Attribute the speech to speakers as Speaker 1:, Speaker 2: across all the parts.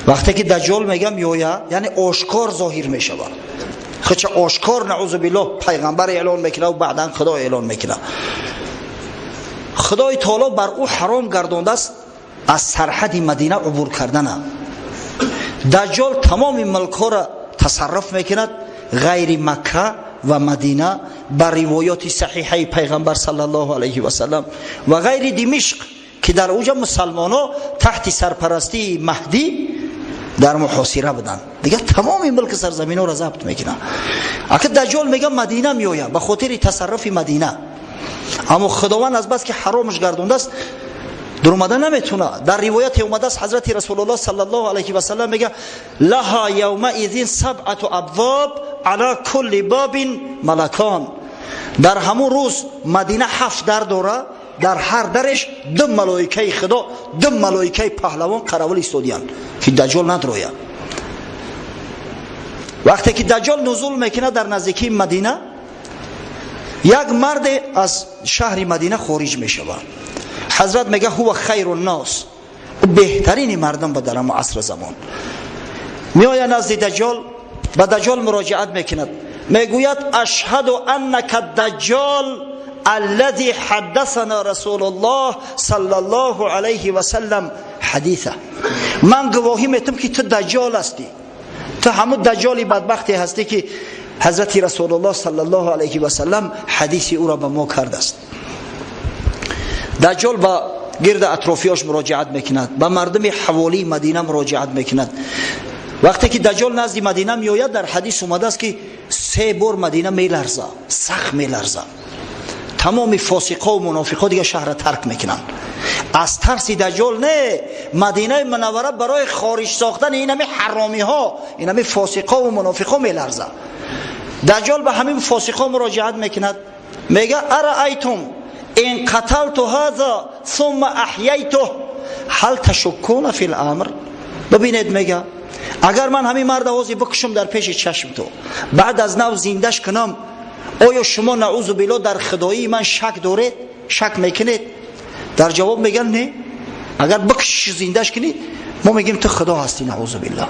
Speaker 1: وقتی که دجال میگم میآید یعنی آشکار ظاهر میشود. خچ آشکار نعوذ بالله پیغمبر اعلان میکنه و بعدا خدا اعلان میکنه. خدای تعالی بر او حرام گردانده است از سرحد مدینه عبور کردن. دجال تمام ملک ها را تصرف میکند غیر مکه و مدینه بر روایات صحیحه پیغمبر صلی الله علیه و سلم و غیر دمشق که در اوجا مسلمانان تحت سرپرستی مهدی در محاصره بودند. دیگه تمام ملک سرزمین ها را ضبط میکنه. اگه دجال میگه مدینه میآید به خاطر تصرف مدینه، اما خداوند از بس که حرامش گردونده است در اومدن نمیتونه. در روایت اومده است حضرت رسول الله صلی الله علیه و سلم میگه لها یومئذ سبعة ابواب علی کل باب ملکان. در همون روز مدینه 7 در داره، در هر درش 2 ملائکه خدا 2 ملائکه پهلوان قرول ایستادیان که دجال ندروید. وقتی که دجال نزول میکنه در نزدیکی مدینه، یک مرد از شهر مدینه خارج میشود. حضرت میگه هو خیر الناس، بهترین مردم به در عصر زمان. میآید نزد دجال، به دجال مراجعت میکند، میگوید اشهد انک الدجال الذي حدثنا رسول الله صلی الله علیه و سلم حدیثه. من گواهی میتم که تو دجال هستی، تو همون دجالی بدبختی هستی که حضرت رسول الله صلی الله علیه و سلم حدیثی او را به ما کرده است. دجال با گرد اطرافیاش مراجعت میکند، با مردم حوالی مدینه مراجعت میکند. وقتی که دجال نزد مدینه میآید در حدیث اومده است که 3 بار مدینه میلرزه، سخت میلرزه. تمام فاسقا و منافقا دیگه شهر را ترک میکنن. از ترس دجال نه، مدینه منوره برای خارج ساختن این همه حرامی ها، این همه فاسقا و منافقا میلرزه. دجال به همین فاسقا مراجعت میکند، میگه ارایتم ان قتلت هذا ثم احییته هل تشکون فی الامر. ببینید میگه اگر من همین مرد آوازی بکشم در پیش چشم تو، بعد از نو زندش کنم، آیا شما نعوذ بالله در خدایی من شک دارید؟ شک میکنید؟ در جواب میگن نه، اگر بکش زندش کنید ما میگیم تو خدا هستی نعوذ بالله.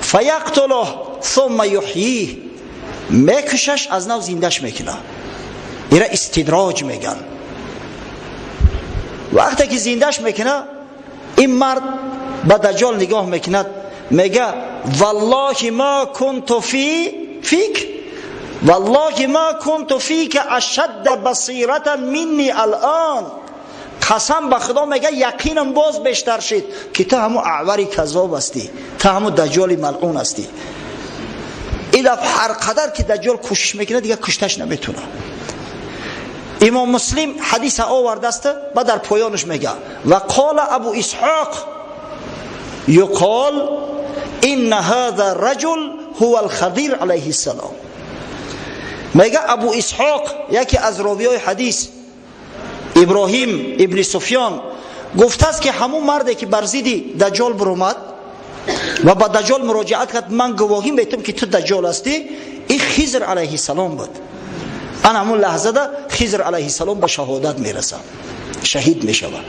Speaker 1: فیقتله ثم یحییه، میکشش از نو زندش میکنه. اینا استدراج میگن. وقتی که زندش میکنه این مرد به دجال نگاه میکند، میگه والله ما كنت فیک والله ما كنت فیک اشد بصیرة منی الان. قسم به خدا میگه یقینم باز بیشتر شد که تو همون اعوری کذاب هستی، تو همون دجال ملعون هستی. این هر قدر که دجال کوشش میکنه دیگه کشتش نمیتونه. امام مسلم حدیث آورده است و در پایانش میگه و قال ابو اسحاق یقال ان هذا الرجل هو الخضر علیه السلام. میگه ابو اسحاق یکی از راویای حدیث ابراهیم ابن سفیان گفته است که همون مردی که بر ضد دجال برآمد و با دجال مراجعت کرد، من گواهی میتم که تو دجال هستی، این خضر علیه السلام بود. آن همون لحظه ده خضر علیه السلام به شهادت میرسه، شهید میشود.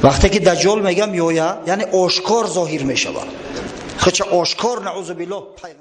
Speaker 1: وقتی که دجال میگم میآید یعنی آشکار ظاهر میشود. خچ آشکار نعوذ بالله پیغمبر